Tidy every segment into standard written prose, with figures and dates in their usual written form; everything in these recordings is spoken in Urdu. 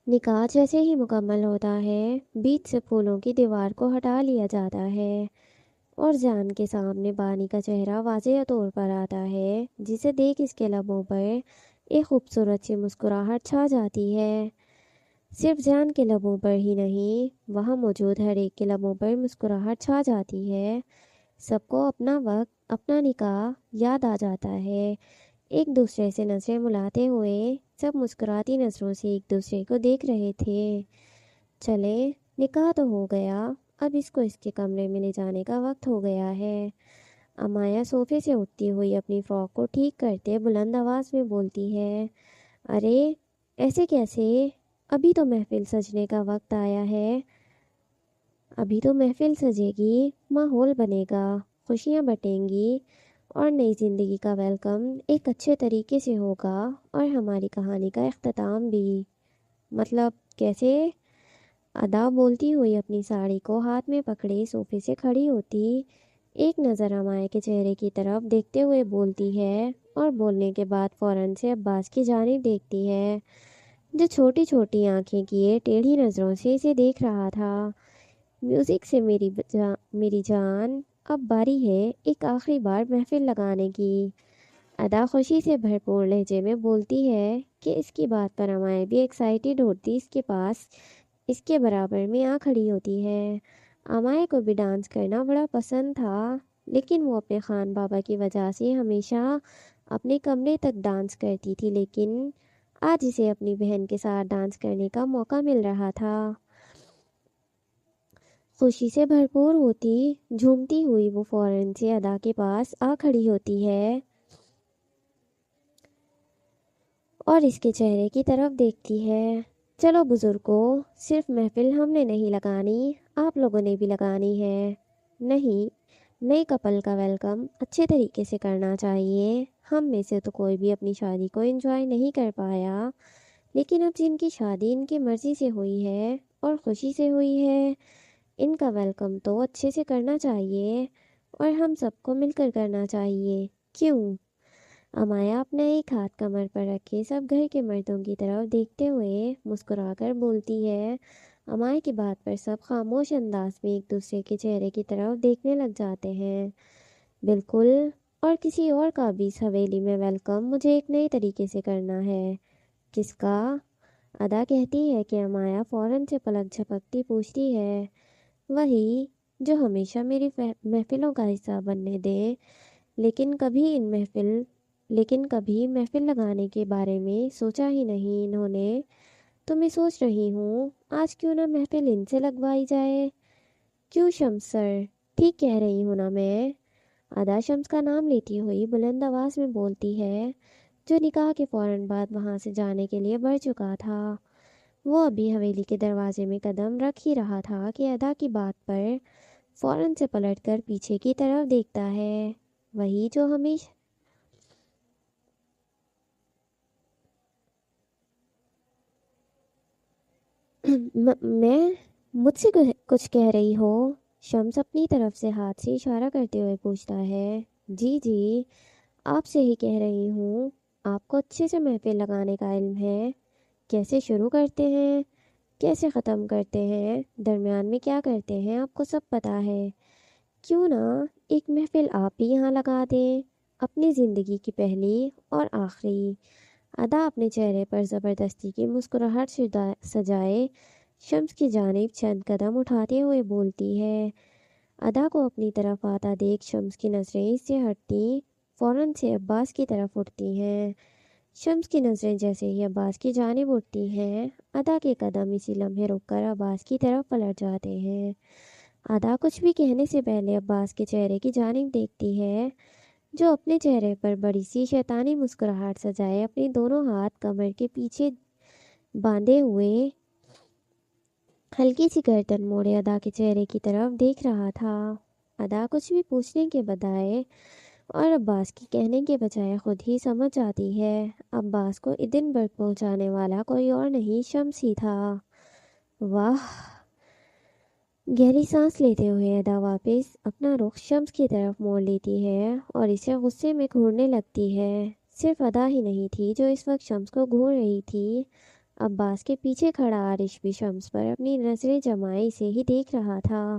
نکاح جیسے ہی مکمل ہوتا ہے، بیچ سے پھولوں کی دیوار کو ہٹا لیا جاتا ہے اور جان کے سامنے بانی کا چہرہ واضح طور پر آتا ہے، جسے دیکھ اس کے لبوں پر ایک خوبصورت سی مسکراہٹ چھا جاتی ہے۔ صرف جان کے لبوں پر ہی نہیں، وہاں موجود ہر ایک کے لبوں پر مسکراہٹ چھا جاتی ہے۔ سب کو اپنا وقت، اپنا نکاح یاد آ جاتا ہے۔ ایک دوسرے سے نظریں ملاتے ہوئے سب مسکراتی نظروں سے ایک دوسرے کو دیکھ رہے تھے۔ چلے، نکاح تو ہو گیا، اب اس کو اس کے کمرے میں لے جانے کا وقت ہو گیا ہے۔ امایا صوفے سے اٹھتی ہوئی اپنی فراک کو ٹھیک کرتے بلند آواز میں بولتی ہے، ارے ایسے کیسے؟ ابھی تو محفل سجنے کا وقت آیا ہے، ابھی تو محفل سجے گی، ماحول بنے گا، خوشیاں بٹیں گی اور نئی زندگی کا ویلکم ایک اچھے طریقے سے ہوگا اور ہماری کہانی کا اختتام بھی۔ مطلب کیسے؟ ادا بولتی ہوئی اپنی ساڑی کو ہاتھ میں پکڑے صوفے سے کھڑی ہوتی، ایک نظر امائے کے چہرے کی طرف دیکھتے ہوئے بولتی ہے اور بولنے کے بعد فوراً سے عباس کی جانب دیکھتی ہے، جو چھوٹی چھوٹی آنکھیں کیے ٹیڑھی نظروں سے اسے دیکھ رہا تھا۔ میوزک سے میری جان، اب باری ہے ایک آخری بار محفل لگانے کی۔ ادا خوشی سے بھرپور لہجے میں بولتی ہے کہ اس کی بات پر امائے بھی ایکسائٹیڈ ہوتی اس کے پاس اس کے برابر میں آ کھڑی ہوتی ہے۔ امائے کو بھی ڈانس کرنا بڑا پسند تھا، لیکن وہ اپنے خان بابا کی وجہ سے ہمیشہ اپنے کمرے تک ڈانس کرتی تھی، لیکن آج اسے اپنی بہن کے ساتھ ڈانس کرنے کا موقع مل رہا تھا۔ خوشی سے بھرپور ہوتی جھومتی ہوئی وہ فوراً سے ادا کے پاس آ کھڑی ہوتی ہے اور اس کے چہرے کی طرف دیکھتی ہے۔ چلو بزرگوں، صرف محفل ہم نے نہیں لگانی، آپ لوگوں نے بھی لگانی ہے۔ نہیں، نئے کپل کا ویلکم اچھے طریقے سے کرنا چاہیے۔ ہم میں سے تو کوئی بھی اپنی شادی کو انجوائے نہیں کر پایا، لیکن اب جن کی شادی ان کی مرضی سے ہوئی ہے اور خوشی سے ہوئی ہے، ان کا ویلکم تو اچھے سے کرنا چاہیے اور ہم سب کو مل کر کرنا چاہیے، کیوں؟ امایا اپنا ایک ہاتھ کمر پر رکھے سب گھر کے مردوں کی طرف دیکھتے ہوئے مسکرا کر بولتی ہے۔ امایا کی بات پر سب خاموش انداز میں ایک دوسرے کے چہرے کی طرف دیکھنے لگ جاتے ہیں۔ بالکل، اور کسی اور کا بھی اس حویلی میں ویلکم مجھے ایک نئے طریقے سے کرنا ہے۔ کس کا؟ ادا کہتی ہے کہ امایا فوراً سے پلک جھپکتی پوچھتی ہے، وہی جو ہمیشہ میری محفلوں کا حصہ بننے دے، لیکن کبھی محفل لگانے کے بارے میں سوچا ہی نہیں انہوں نے۔ تو میں سوچ رہی ہوں آج کیوں نہ محفل ان سے لگوائی جائے؟ کیوں شمس سر، ٹھیک کہہ رہی ہوں نا میں؟ ادا شمس کا نام لیتی ہوئی بلند آواز میں بولتی ہے، جو نکاح کے فوراً بعد وہاں سے جانے کے لیے بڑھ چکا تھا۔ وہ ابھی حویلی کے دروازے میں قدم رکھ ہی رہا تھا کہ ادا کی بات پر فوراً سے پلٹ کر پیچھے کی طرف دیکھتا ہے، وہی جو ہمیشہ میں مجھ سے کچھ کہہ رہی ہو؟ شمس اپنی طرف سے ہاتھ سے اشارہ کرتے ہوئے پوچھتا ہے۔ جی جی، آپ سے ہی کہہ رہی ہوں، آپ کو اچھے سے محفل لگانے کا علم ہے، کیسے شروع کرتے ہیں، کیسے ختم کرتے ہیں، درمیان میں کیا کرتے ہیں، آپ کو سب پتہ ہے۔ کیوں نہ ایک محفل آپ ہی یہاں لگا دیں، اپنی زندگی کی پہلی اور آخری۔ ادا اپنے چہرے پر زبردستی کی مسکراہٹ سجائے شمس کی جانب چند قدم اٹھاتے ہوئے بولتی ہے۔ ادا کو اپنی طرف آتا دیکھ شمس کی نظریں اس سے ہٹتی فوراً سے عباس کی طرف اٹھتی ہیں۔ شمس کی نظریں جیسے ہی عباس کی جانب اٹھتی ہیں، ادا کے قدم اسی لمحے رک کر عباس کی طرف پلٹ جاتے ہیں۔ ادا کچھ بھی کہنے سے پہلے عباس کے چہرے کی جانب دیکھتی ہے، جو اپنے چہرے پر بڑی سی شیطانی مسکراہٹ سجائے اپنے دونوں ہاتھ کمر کے پیچھے باندھے ہوئے ہلکی سی گردن موڑے ادا کے چہرے کی طرف دیکھ رہا تھا۔ ادا کچھ بھی پوچھنے کے بجائے اور عباس کی کہنے کے بجائے خود ہی سمجھ جاتی ہے، عباس کو ایڈنبرگ پہنچانے والا کوئی اور نہیں شمس ہی تھا۔ واہ! گہری سانس لیتے ہوئے ادا واپس اپنا رخ شمس کی طرف موڑ لیتی ہے اور اسے غصے میں گھورنے لگتی ہے۔ صرف ادا ہی نہیں تھی جو اس وقت شمس کو گھور رہی تھی، عباس کے پیچھے کھڑا عارش بھی شمس پر اپنی نظریں جمائے اسے ہی دیکھ رہا تھا۔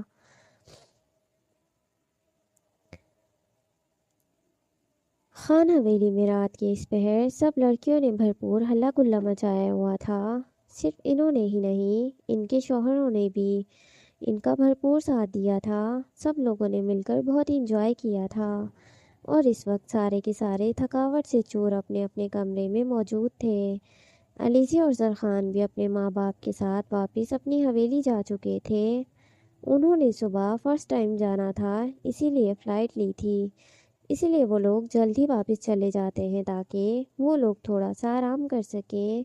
خان حویلی میں رات کے اس پہر سب لڑکیوں نے بھرپور ہلا گلا مچایا ہوا تھا۔ صرف انہوں نے ہی نہیں، ان کے شوہروں نے بھی ان کا بھرپور ساتھ دیا تھا۔ سب لوگوں نے مل کر بہت انجوائے کیا تھا اور اس وقت سارے کے سارے تھکاوٹ سے چور اپنے اپنے کمرے میں موجود تھے۔ علیزی اور زرخان بھی اپنے ماں باپ کے ساتھ واپس اپنی حویلی جا چکے تھے۔ انہوں نے صبح فرسٹ ٹائم جانا تھا، اسی لیے فلائٹ لی تھی، اسی لیے وہ لوگ جلد ہی واپس چلے جاتے ہیں تاکہ وہ لوگ تھوڑا سا آرام کر سکیں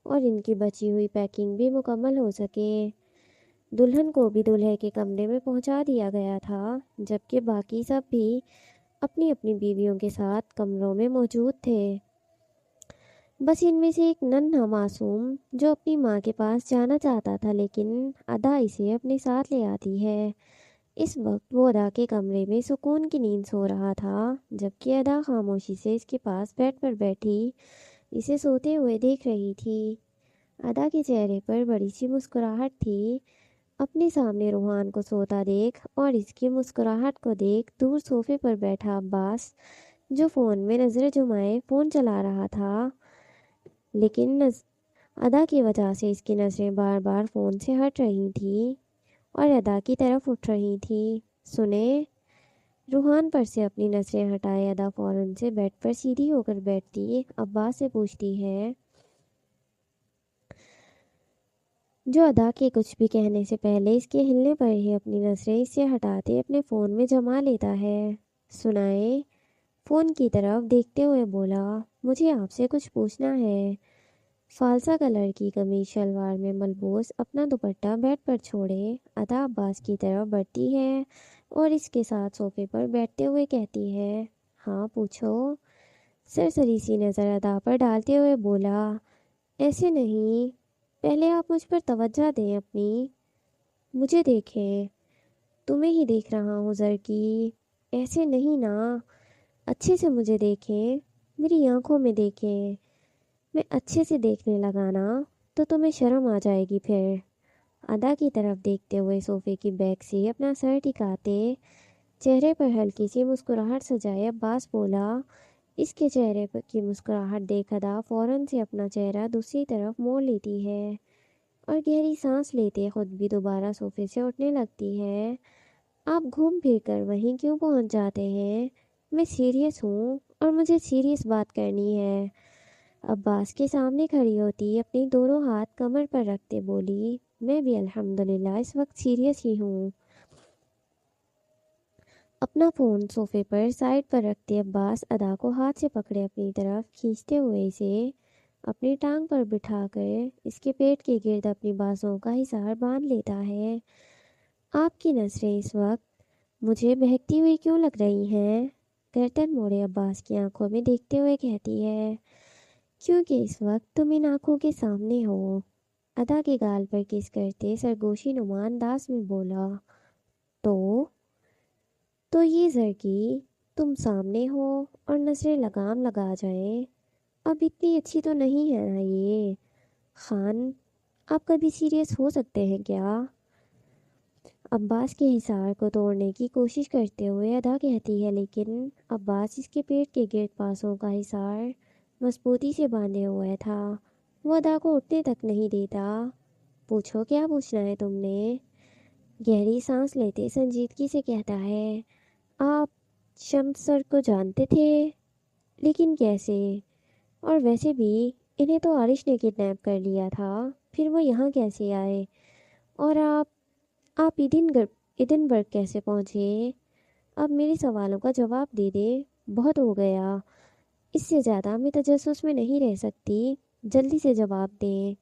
اور ان کی بچی ہوئی پیکنگ بھی مکمل ہو سکے۔ دلہن کو بھی دولہے کے کمرے میں پہنچا دیا گیا تھا، جبکہ باقی سب بھی اپنی اپنی بیویوں کے ساتھ کمروں میں موجود تھے۔ بس ان میں سے ایک ننھا معصوم جو اپنی ماں کے پاس جانا چاہتا تھا لیکن ادا اسے اپنے ساتھ لے آتی ہے۔ اس وقت وہ ادا کے کمرے میں سکون کی نیند سو رہا تھا، جبکہ ادا خاموشی سے اس کے پاس بیڈ پر بیٹھی اسے سوتے ہوئے دیکھ رہی تھی۔ ادا کے چہرے پر بڑی سی مسکراہٹ تھی۔ اپنے سامنے روحان کو سوتا دیکھ اور اس کی مسکراہٹ کو دیکھ دور صوفے پر بیٹھا عباس، جو فون میں نظریں جمائے فون چلا رہا تھا، لیکن ادا کی وجہ سے اس کی نظریں بار بار فون سے ہٹ رہی تھیں اور ادا کی طرف اٹھ رہی تھی۔ سنیں، روحان پر سے اپنی نظریں ہٹائے ادا فوراً سے بیڈ پر سیدھی ہو کر بیٹھتی عباس سے پوچھتی ہے، جو ادا کے کچھ بھی کہنے سے پہلے اس کے ہلنے پر ہی اپنی نظریں اس سے ہٹاتے اپنے فون میں جما لیتا ہے۔ سنائے، فون کی طرف دیکھتے ہوئے بولا، مجھے آپ سے کچھ پوچھنا ہے۔ فالسا کلر کی قمیض شلوار میں ملبوس اپنا دوپٹہ بیڈ پر چھوڑے ادا عباس کی طرف بڑھتی ہے اور اس کے ساتھ صوفے پر بیٹھتے ہوئے کہتی ہے، ہاں پوچھو۔ سرسری سی نظر ادا پر ڈالتے ہوئے بولا، ایسے نہیں، پہلے آپ مجھ پر توجہ دیں اپنی، مجھے دیکھیں، تمہیں ہی دیکھ رہا ہوں زرکی، ایسے نہیں نا، اچھے سے مجھے دیکھیں، میری آنکھوں میں دیکھیں، میں اچھے سے دیکھنے لگا نا تو تمہیں شرم آ جائے گی پھر۔ ادا کی طرف دیکھتے ہوئے صوفے کی بیک سے اپنا سر ٹکاتے چہرے پر ہلکی سی مسکراہٹ سجائے عباس بولا۔ اس کے چہرے پر کی مسکراہٹ دیکھ ادا فوراً سے اپنا چہرہ دوسری طرف موڑ لیتی ہے اور گہری سانس لیتے خود بھی دوبارہ صوفے سے اٹھنے لگتی ہے۔ آپ گھوم پھر کر وہیں کیوں پہنچ جاتے ہیں؟ میں سیریس ہوں اور مجھے سیریس بات کرنی ہے۔ عباس کے سامنے کھڑی ہوتی اپنے دونوں ہاتھ کمر پر رکھتے بولی، میں بھی الحمدللہ اس وقت سیریس ہی ہوں۔ اپنا فون صوفے پر سائڈ پر رکھتے عباس ادا کو ہاتھ سے پکڑے اپنی طرف کھینچتے ہوئے اسے اپنی ٹانگ پر بٹھا کر اس کے پیٹ کے گرد اپنی بازوں کا حصار باندھ لیتا ہے۔ آپ کی نظریں اس وقت مجھے بہکتی ہوئی کیوں لگ رہی ہیں؟ گردن موڑے عباس کی آنکھوں میں دیکھتے ہوئے کہتی ہے، کیونکہ اس وقت تم ان آنکھوں کے سامنے ہو۔ ادا کے گال پر کس کرتے سرگوشی نما انداز میں بولا، تو یہ زرکی، تم سامنے ہو اور نظریں لگام لگا جائیں، اب اتنی اچھی تو نہیں ہے نا یہ؟ خان، آپ کبھی سیریس ہو سکتے ہیں کیا؟ عباس کے حصار کو توڑنے کی کوشش کرتے ہوئے ادا کہتی ہے، لیکن عباس اس کے پیٹ کے گرد پاسوں کا حصار مضبوطی سے باندھے ہوئے تھا۔ وہ ادا کو اٹھنے تک نہیں دیتا۔ پوچھو، کیا پوچھنا ہے تم نے؟ گہری سانس لیتے سنجیدگی سے کہتا ہے، آپ شمس سر کو جانتے تھے؟ لیکن کیسے؟ اور ویسے بھی انہیں تو عارش نے کڈنیپ کر لیا تھا، پھر وہ یہاں کیسے آئے؟ اور آپ ایڈنبرگ کیسے پہنچے؟ اب میرے سوالوں کا جواب دے دے، بہت ہو گیا، اس سے زیادہ میں تجسس میں نہیں رہ سکتی، جلدی سے جواب دیں۔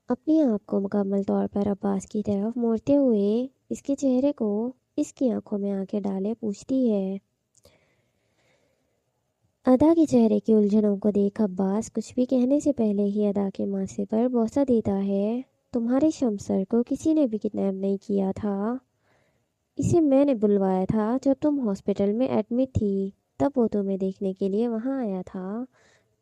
اپنی آپ کو مکمل طور پر عباس کی طرف موڑتے ہوئے اس کے چہرے کو اس کی آنکھوں میں آنکھیں ڈالے پوچھتی ہے۔ ادا کے چہرے کی الجھنوں کو دیکھ عباس کچھ بھی کہنے سے پہلے ہی ادا کے ماتھے پر بوسہ دیتا ہے، تمہارے شمس سر کو کسی نے بھی کڈنیپ نہیں کیا تھا، اسے میں نے بلوایا تھا جب تم ہاسپٹل میں ایڈمٹ تھی، تب وہ تمہیں دیکھنے کے لیے وہاں آیا تھا،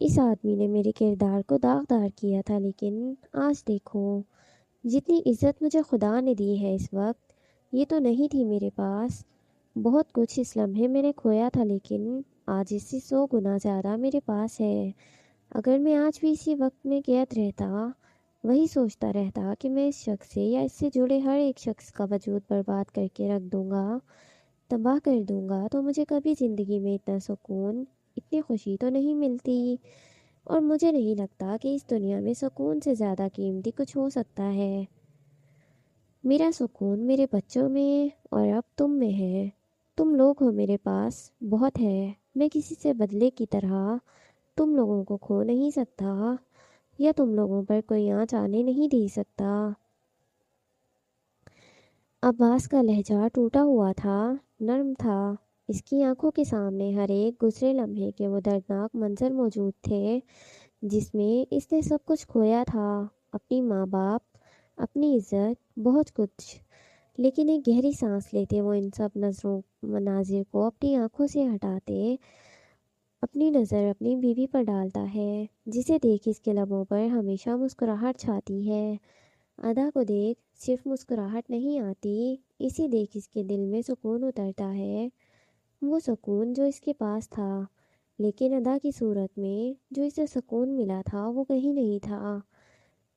اس آدمی نے میرے کردار کو داغدار کیا تھا، لیکن آج دیکھو، جتنی عزت مجھے خدا نے دی ہے اس وقت، یہ تو نہیں تھی میرے پاس۔ بہت کچھ اس لمحے میں نے کھویا تھا، لیکن آج اس سے 100 گنا زیادہ میرے پاس ہے۔ اگر میں آج بھی اسی وقت میں قید رہتا، وہی سوچتا رہتا کہ میں اس شخص سے یا اس سے جڑے ہر ایک شخص کا وجود برباد کر کے رکھ دوں گا، تباہ کر دوں گا، تو مجھے کبھی زندگی میں اتنا سکون، اتنی خوشی تو نہیں ملتی۔ اور مجھے نہیں لگتا کہ اس دنیا میں سکون سے زیادہ قیمتی کچھ ہو سکتا ہے۔ میرا سکون میرے بچوں میں اور اب تم میں ہے۔ تم لوگ ہو میرے پاس، بہت ہے۔ میں کسی سے بدلے کی طرح تم لوگوں کو کھو نہیں سکتا، یا تم لوگوں پر کوئی آنچ آنے نہیں دے سکتا۔ عباس کا لہجہ ٹوٹا ہوا تھا، نرم تھا۔ اس کی آنکھوں کے سامنے ہر ایک گزرے لمحے کے وہ دردناک منظر موجود تھے جس میں اس نے سب کچھ کھویا تھا، اپنی ماں باپ، اپنی عزت، بہت کچھ۔ لیکن ایک گہری سانس لیتے وہ ان سب مناظر کو اپنی آنکھوں سے ہٹاتے، اپنی نظر اپنی بیوی پر ڈالتا ہے، جسے دیکھ اس کے لبوں پر ہمیشہ مسکراہٹ چھاتی ہے۔ ادا کو دیکھ صرف مسکراہٹ نہیں آتی، اسے دیکھ اس کے دل میں سکون اترتا ہے، وہ سکون جو اس کے پاس تھا، لیکن ادا کی صورت میں جو اسے سکون ملا تھا وہ کہیں نہیں تھا۔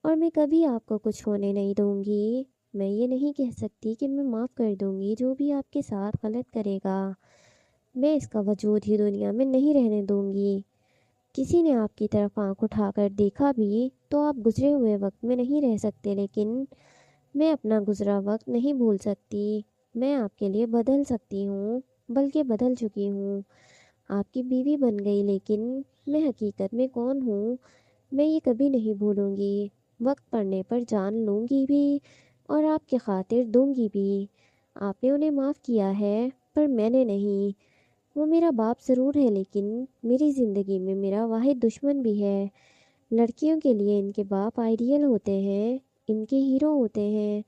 اور میں کبھی آپ کو کچھ ہونے نہیں دوں گی۔ میں یہ نہیں کہہ سکتی کہ میں معاف کر دوں گی جو بھی آپ کے ساتھ غلط کرے گا۔ میں اس کا وجود ہی دنیا میں نہیں رہنے دوں گی۔ کسی نے آپ کی طرف آنکھ اٹھا کر دیکھا بھی تو آپ گزرے ہوئے وقت میں نہیں رہ سکتے، لیکن میں اپنا گزرا وقت نہیں بھول سکتی۔ میں آپ کے لیے بدل سکتی ہوں، بلکہ بدل چکی ہوں۔ آپ کی بیوی بن گئی، لیکن میں حقیقت میں کون ہوں، میں یہ کبھی نہیں بھولوں گی۔ وقت پڑنے پر جان لوں گی بھی، اور آپ کی خاطر دوں گی بھی۔ آپ نے انہیں معاف کیا ہے، پر میں نے نہیں۔ وہ میرا باپ ضرور ہے، لیکن میری زندگی میں میرا واحد دشمن بھی ہے۔ لڑکیوں کے لیے ان کے باپ آئیڈیل ہوتے ہیں، ان کے ہیرو ہوتے ہیں۔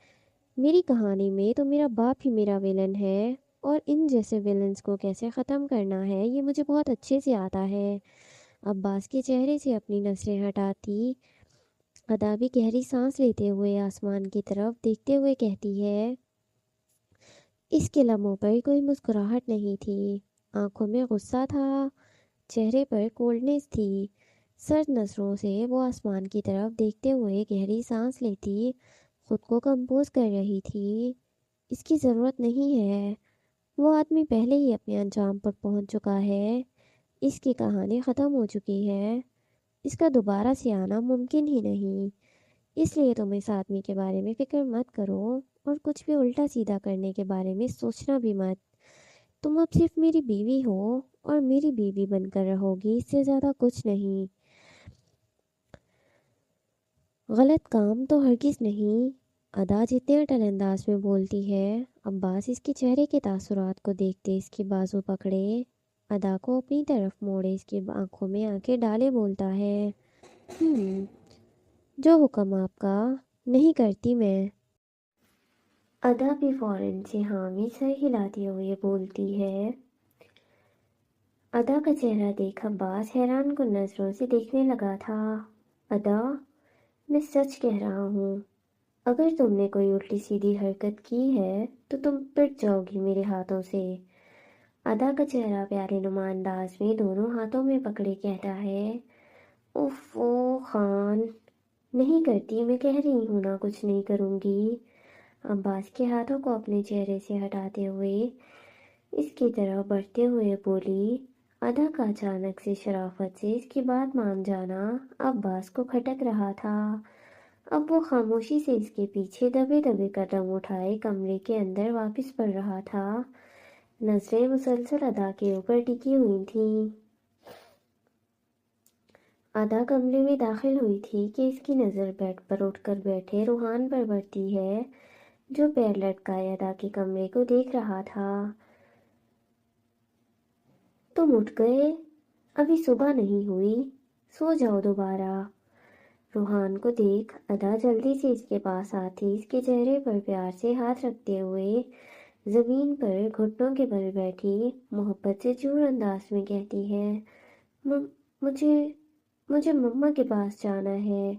میری کہانی میں تو میرا باپ ہی میرا ویلن ہے، اور ان جیسے ویلنز کو کیسے ختم کرنا ہے یہ مجھے بہت اچھے سے آتا ہے۔ عباس کے چہرے سے اپنی نظریں ہٹاتی ادا بھی گہری سانس لیتے ہوئے آسمان کی طرف دیکھتے ہوئے کہتی ہے، اس کے لبوں پر کوئی مسکراہٹ نہیں تھی، آنکھوں میں غصہ تھا، چہرے پر کولڈنس تھی۔ سرد نظروں سے وہ آسمان کی طرف دیکھتے ہوئے گہری سانس لیتی خود کو کمپوز کر رہی تھی۔ اس کی ضرورت نہیں ہے، وہ آدمی پہلے ہی اپنے انجام پر پہنچ چکا ہے، اس کی کہانی ختم ہو چکی ہے، اس کا دوبارہ سے آنا ممکن ہی نہیں۔ اس لیے تم اس آدمی کے بارے میں فکر مت کرو، اور کچھ بھی الٹا سیدھا کرنے کے بارے میں سوچنا بھی مت۔ تم اب صرف میری بیوی ہو، اور میری بیوی بن کر رہو گی، اس سے زیادہ کچھ نہیں۔ غلط کام تو ہرگز نہیں۔ ادا جتنے اٹل انداز میں بولتی ہے، عباس اس کے چہرے کے تاثرات کو دیکھتے اس کے بازو پکڑے، ادا کو اپنی طرف موڑے، اس کی آنکھوں میں آنکھیں ڈالے بولتا ہے، جو حکم آپ کا، نہیں کرتی میں۔ ادا بھی فوراً سے حامی سر ہلاتے ہوئے بولتی ہے۔ ادا کا چہرہ دیکھ عباس حیران کن نظروں سے دیکھنے لگا تھا۔ ادا، میں سچ کہہ رہا ہوں، اگر تم نے کوئی الٹی سیدھی حرکت کی ہے تو تم پٹ جاؤ گی میرے ہاتھوں سے۔ ادا کا چہرہ پیارے نما انداز میں دونوں ہاتھوں میں پکڑے کہتا ہے، اف خان، نہیں کرتی، میں کہہ رہی ہوں نا، کچھ نہیں کروں گی۔ عباس کے ہاتھوں کو اپنے چہرے سے ہٹاتے ہوئے اس کی طرف بڑھتے ہوئے بولی۔ ادا کا اچانک سے شرافت سے اس کی بات مان جانا عباس کو کھٹک رہا تھا۔ اب وہ خاموشی سے اس کے پیچھے دبے دبے قدم اٹھائے کمرے کے اندر واپس پڑ رہا تھا۔ نظریں مسلسل ادا کے اوپر ٹکی ہوئی تھیں۔ ادا کمرے میں داخل ہوئی تھی کہ اس کی نظر بیڈ پر اٹھ کر بیٹھے روحان پر پڑتی ہے، جو پیر لٹکائے ادا کے کمرے کو دیکھ رہا تھا۔ تم اٹھ گئے؟ ابھی صبح نہیں ہوئی، سو جاؤ دوبارہ۔ روحان کو دیکھ ادا جلدی سے اس کے پاس آتی اس کے چہرے پر پیار سے ہاتھ رکھتے ہوئے زمین پر گھٹنوں کے بل بیٹھی محبت سے چور انداز میں کہتی ہے، مجھے مجھے مما کے پاس جانا ہے۔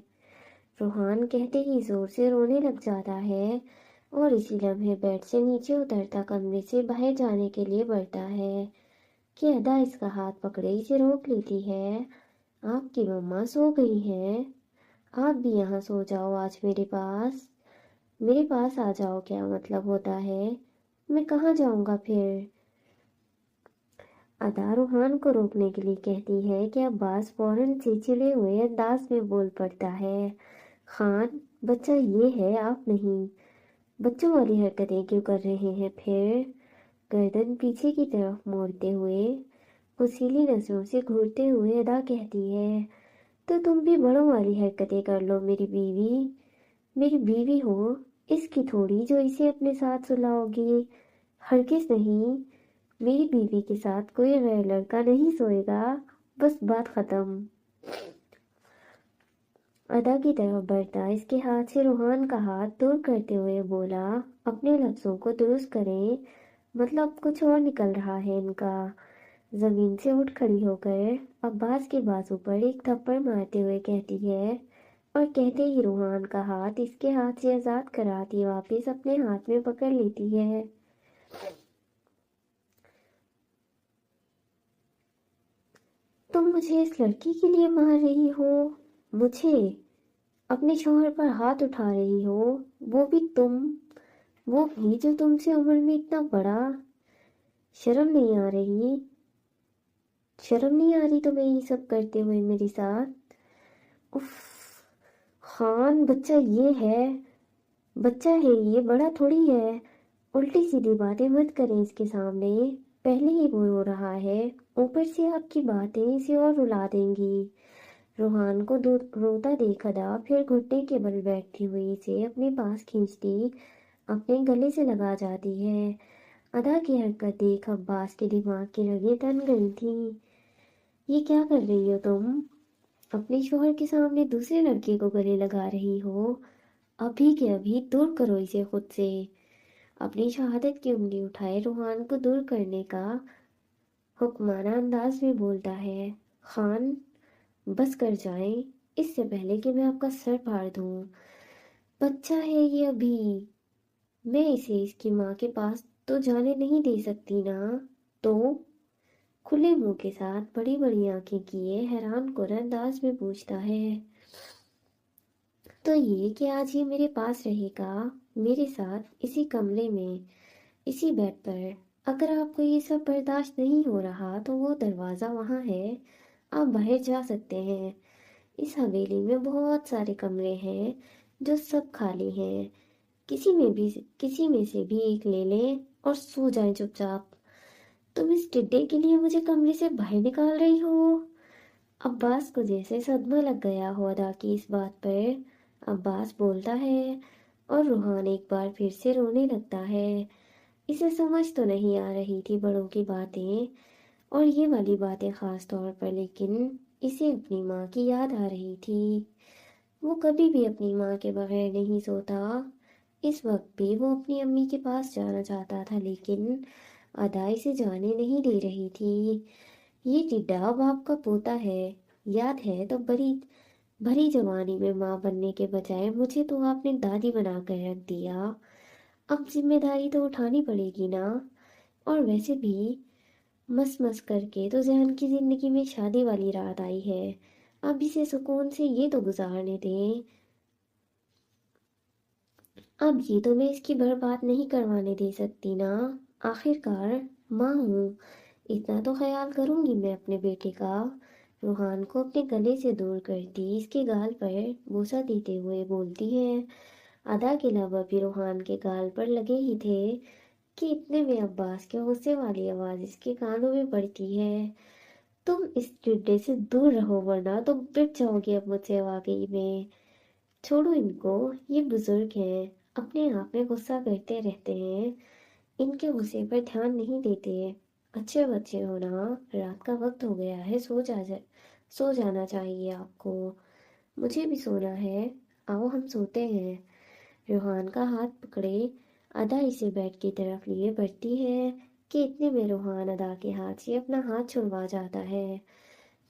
روحان کہتے ہی زور سے رونے لگ جاتا ہے اور اسی لمحے بیڈ سے نیچے اترتا کمرے سے باہر جانے کے لیے بڑھتا ہے کہ ادا اس کا ہاتھ پکڑے اسے روک لیتی ہے۔ آپ کی مما سو گئی ہیں، آپ بھی یہاں سو جاؤ آج میرے پاس آ جاؤ۔ کیا مطلب ہوتا ہے؟ میں کہاں جاؤں گا پھر؟ ادا روحان کو روکنے کے لیے کہتی ہے کہ عباس فوراً سے چڑے ہوئے انداز میں بول پڑتا ہے، خان بچہ یہ ہے، آپ نہیں۔ بچوں والی حرکتیں کیوں کر رہے ہیں پھر؟ گردن پیچھے کی طرف موڑتے ہوئے پسیلی نظروں سے گھورتے ہوئے ادا کہتی ہے، تو تم بھی بڑوں والی حرکتیں کر لو میری بیوی ہو اس کی تھوڑی جو اسے اپنے ساتھ سلاؤ گی۔ ہرگز نہیں، میری بیوی کے ساتھ کوئی غیر لڑکا نہیں سوئے گا، بس بات ختم۔ ادا کی طرف بڑھتا اس کے ہاتھ سے روحان کا ہاتھ دور کرتے ہوئے بولا، اپنے لفظوں کو درست کریں، مطلب کچھ اور نکل رہا ہے ان کا۔ زمین سے اٹھ کھڑی ہو کر عباس کے بازو پر ایک تھپڑ مارتے ہوئے کہتی ہے اور کہتے ہی روحان کا ہاتھ اس کے ہاتھ سے آزاد کراتی واپس اپنے ہاتھ میں پکڑ لیتی ہے۔ تم مجھے اس لڑکی کے لیے مار رہی ہو؟ مجھے اپنے شوہر پر ہاتھ اٹھا رہی ہو؟ وہ بھی جو تم سے عمر میں اتنا بڑا؟ شرم نہیں آ رہی؟ شرم نہیں آ رہی تمہیں یہ سب کرتے ہوئے میرے ساتھ؟ اف خان، بچہ ہے یہ بڑا تھوڑی ہے۔ الٹی سیدھی باتیں مت کریں اس کے سامنے، پہلے ہی وہ رو رہا ہے، اوپر سے آپ کی باتیں اسے اور رلا دیں گی۔ روحان کو روتا دیکھ ادا پھر گھٹنے کے بل بیٹھتی ہوئی اسے اپنے پاس کھینچتی اپنے گلے سے لگا جاتی ہے۔ ادا کی حرکت دیکھ عباس کے دماغ کی رگیں تن گئی تھیں۔ یہ کیا کر رہی ہو تم؟ اپنے شوہر کے سامنے دوسرے لڑکے کو گلے لگا رہی ہو؟ ابھی کے ابھی دور کرو اسے خود سے۔ اپنی شہادت کی انگلی اٹھائے روحان کو دور کرنے کا حکمانہ انداز میں بولتا ہے، خان بس کر جائیں اس سے پہلے کہ میں آپ کا سر پھاڑ دوں۔ بچہ ہے یہ ابھی، میں اسے اس کی ماں کے پاس تو جانے نہیں دے سکتی نا۔ تو کھلے منہ کے ساتھ بڑی بڑی آنکھیں کیے حیران کن انداز میں پوچھتا ہے، تو یہ کہ آج یہ میرے پاس رہے گا، میرے ساتھ اسی کمرے میں، اسی بیڈ پر؟ اگر آپ کو یہ سب برداشت نہیں ہو رہا تو وہ دروازہ وہاں ہے، آپ باہر جا سکتے ہیں۔ اس حویلی میں بہت سارے کمرے ہیں جو سب خالی ہیں، کسی میں سے بھی ایک لے لیں اور سو جائیں چپ چاپ۔ تم اس ٹڈے کے لیے مجھے کمرے سے باہر نکال رہی ہو؟ عباس کو جیسے صدمہ لگ گیا ہو ادا کی اس بات پر۔ عباس بولتا ہے اور روحان ایک بار پھر سے رونے لگتا ہے۔ اسے سمجھ تو نہیں آ رہی تھی بڑوں کی باتیں اور یہ والی باتیں خاص طور پر، لیکن اسے اپنی ماں کی یاد آ رہی تھی۔ وہ کبھی بھی اپنی ماں کے بغیر نہیں سوتا۔ اس وقت بھی وہ اپنی امی کے پاس جانا چاہتا تھا لیکن ادا اسے جانے نہیں دے رہی تھی۔ یہ ٹڈا باپ کا پوتا ہے، یاد ہے تو بھری جوانی میں ماں بننے کے بجائے مجھے تو آپ نے دادی بنا کر رکھ دیا۔ اب ذمہ داری تو اٹھانی پڑے گی نا، اور ویسے بھی مس کر کے تو ذہن کی زندگی میں شادی والی رات آئی ہے، اب اسے سکون سے یہ تو گزارنے دیں۔ اب یہ تو میں اس کی برباد نہیں کروانے دے سکتی نا، آخر کار ماں ہوں، اتنا تو خیال کروں گی میں اپنے بیٹے کا۔ روحان کو اپنے گلے سے دور کرتی اس کے گال پر بوسہ دیتے ہوئے بولتی ہے۔ ادا کے لب ابھی روحان کے گال پر لگے ہی تھے کہ اتنے میں عباس کے غصے والی آواز اس کے کانوں میں پڑتی ہے، تم اس ٹڈے سے دور رہو ورنہ تم پٹ جاؤ گے اب مجھ سے واقعی میں۔ چھوڑو ان کو، یہ بزرگ ہیں، اپنے آپ میں غصہ کرتے رہتے ہیں، ان کے غصے پر دھیان نہیں دیتے۔ اچھے بچے ہونا، رات کا وقت ہو گیا ہے، سو جانا چاہیے آپ کو۔ مجھے بھی سونا ہے، آؤ ہم سوتے ہیں۔ روحان کا ہاتھ پکڑے ادا اسے بیڈ کی طرف لیے بڑھتی ہے کہ اتنے میں روحان ادا کے ہاتھ سے اپنا ہاتھ چھڑوا جاتا ہے۔